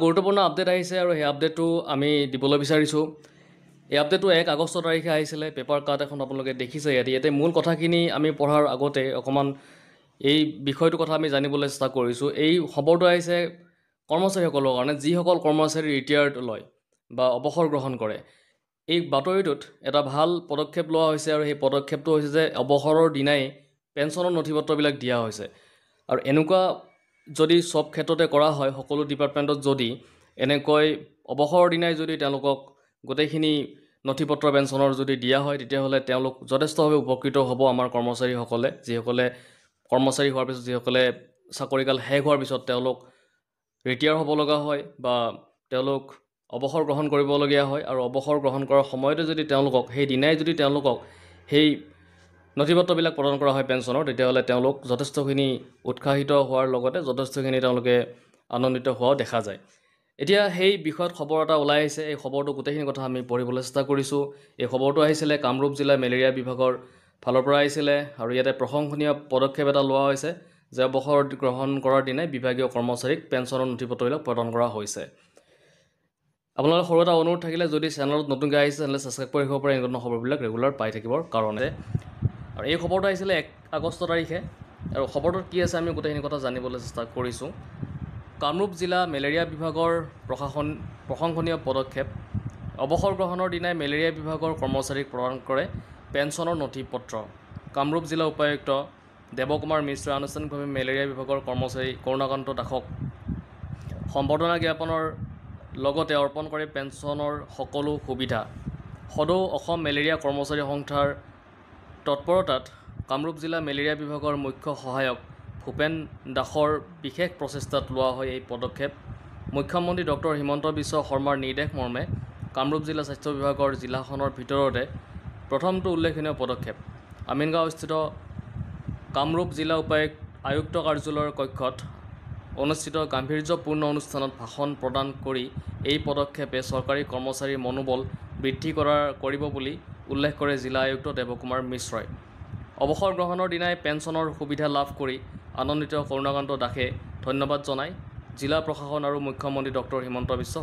গুৰুত্বপূৰ্ণ আপডেট আহিছে আৰু সেই আপডেটটো আমি দিবলৈ বিচাৰিছোঁ। এই আপডেটটো 1 আগষ্ট তাৰিখে আহিছিলে। পেপাৰ কাট এখন আপোনালোকে দেখিছে ইয়াতে মূল কথাখিনি আমি পঢ়াৰ আগতে অকণমান এই বিষয়টোৰ কথা আমি জানিবলৈ চেষ্টা কৰিছোঁ। এই খবৰটো আহিছে কৰ্মচাৰীসকলৰ কাৰণে, যিসকল কৰ্মচাৰী ৰিটায়াৰ্ড লয় বা অৱসৰ গ্ৰহণ কৰে। এই বাতৰিটোত এটা ভাল পদক্ষেপ লোৱা হৈছে আৰু সেই পদক্ষেপটো হৈছে যে অৱসৰৰ দিনাই পেঞ্চনৰ নথিপত্ৰবিলাক দিয়া হৈছে। আৰু এনেকুৱা যদি সব ক্ষেত্ৰতে কৰা হয়, সকলো ডিপাৰ্টমেণ্টত যদি এনেকৈ অৱসৰৰ দিনাই যদি তেওঁলোকক গোটেইখিনি নথিপত্ৰ পেঞ্চনৰ যদি দিয়া হয়, তেতিয়াহ'লে তেওঁলোক যথেষ্টভাৱে উপকৃত হ'ব। আমাৰ কৰ্মচাৰীসকলে, যিসকলে কৰ্মচাৰী হোৱাৰ পিছত, যিসকলে চাকৰিকাল শেষ হোৱাৰ পিছত তেওঁলোক ৰিটায়াৰ হ'ব লগা হয় বা তেওঁলোক অৱসৰ গ্ৰহণ কৰিবলগীয়া হয়, আৰু অৱসৰ গ্ৰহণ কৰাৰ সময়তে যদি তেওঁলোকক সেই দিনাই যদি তেওঁলোকক সেই নথিপত্ৰবিলাক প্ৰদান কৰা হয় পেঞ্চনৰ, তেতিয়াহ'লে তেওঁলোক যথেষ্টখিনি উৎসাহিত হোৱাৰ লগতে যথেষ্টখিনি তেওঁলোকে আনন্দিত হোৱাও দেখা যায়। এতিয়া সেই বিষয়ত খবৰ এটা ওলাই আহিছে। এই খবৰটো গোটেইখিনি কথা আমি পঢ়িবলৈ চেষ্টা কৰিছোঁ। এই খবৰটো আহিছিলে কামৰূপ জিলা মেলেৰিয়া বিভাগৰ ফালৰ পৰা আহিছিলে আৰু ইয়াতে প্ৰশংসনীয় পদক্ষেপ এটা লোৱা হৈছে যে অৱসৰ গ্ৰহণ কৰাৰ দিনাই বিভাগীয় কৰ্মচাৰীক পেঞ্চনৰ নথিপত্ৰবিলাক প্ৰদান কৰা হৈছে। আপোনালোকৰ সৰু এটা অনুৰোধ থাকিলে, যদি চেনেলত নতুনকৈ আহিছে তেনেহ'লে ছাবস্ক্ৰাইব কৰি ৰাখিব পাৰে এনেকুৱা খবৰবিলাক ৰেগুলাৰ পাই থাকিবৰ কাৰণে। আৰু এই খবৰটো আহিছিলে 1 আগষ্ট তাৰিখে, আৰু খবৰটোত কি আছে আমি গোটেইখিনি কথা জানিবলৈ চেষ্টা কৰিছোঁ। কামৰূপ জিলা মেলেৰিয়া বিভাগৰ প্ৰশংসনীয় পদক্ষেপ। অৱসৰ গ্ৰহণৰ দিনাই মেলেৰিয়া বিভাগৰ কৰ্মচাৰীক প্ৰদান কৰে পেঞ্চনৰ নথিপত্ৰ। কামৰূপ জিলা উপায়ুক্ত দেৱকুমাৰ মিশ্ৰই আনুষ্ঠানিকভাৱে মেলেৰিয়া বিভাগৰ কৰ্মচাৰী কৰুণাকান্ত দাসক সম্বৰ্ধনা জ্ঞাপনৰ লগতে অৰ্পণ কৰে পেঞ্চনৰ সকলো সুবিধা। সদৌ অসম মেলেৰিয়া কৰ্মচাৰী সংস্থাৰ তৎপৰতাত কামৰূপ জিলা মেলেৰিয়া বিভাগৰ মুখ্য সহায়ক ভূপেন দাসৰ বিশেষ প্ৰচেষ্টাত লোৱা হয় এই পদক্ষেপ। মুখ্যমন্ত্ৰী ডক্টৰ হিমন্ত বিশ্ব শৰ্মাৰ নিৰ্দেশ মৰ্মে কামৰূপ জিলা স্বাস্থ্য বিভাগৰ জিলাখনৰ ভিতৰতে প্ৰথমটো উল্লেখনীয় পদক্ষেপ। আমিনগাঁওস্থিত কামৰূপ জিলা আয়ুক্ত কাৰ্যালয়ৰ কক্ষত অনুষ্ঠিত গাম্ভীৰ্যপূৰ্ণ অনুষ্ঠানত ভাষণ প্ৰদান কৰি এই পদক্ষেপে চৰকাৰী কৰ্মচাৰীৰ মনোবল বৃদ্ধি কৰিব বুলি উল্লেখ কৰে জিলা আয়ুক্ত দেৱকুমাৰ মিশ্ৰই। অৱসৰ গ্ৰহণৰ দিনাই পেঞ্চনৰ সুবিধা লাভ কৰি আনন্দিত কৰুণাকান্ত দাসে ধন্যবাদ জনায় জিলা প্ৰশাসন আৰু মুখ্যমন্ত্ৰী ডক্টৰ হিমন্ত বিশ্ব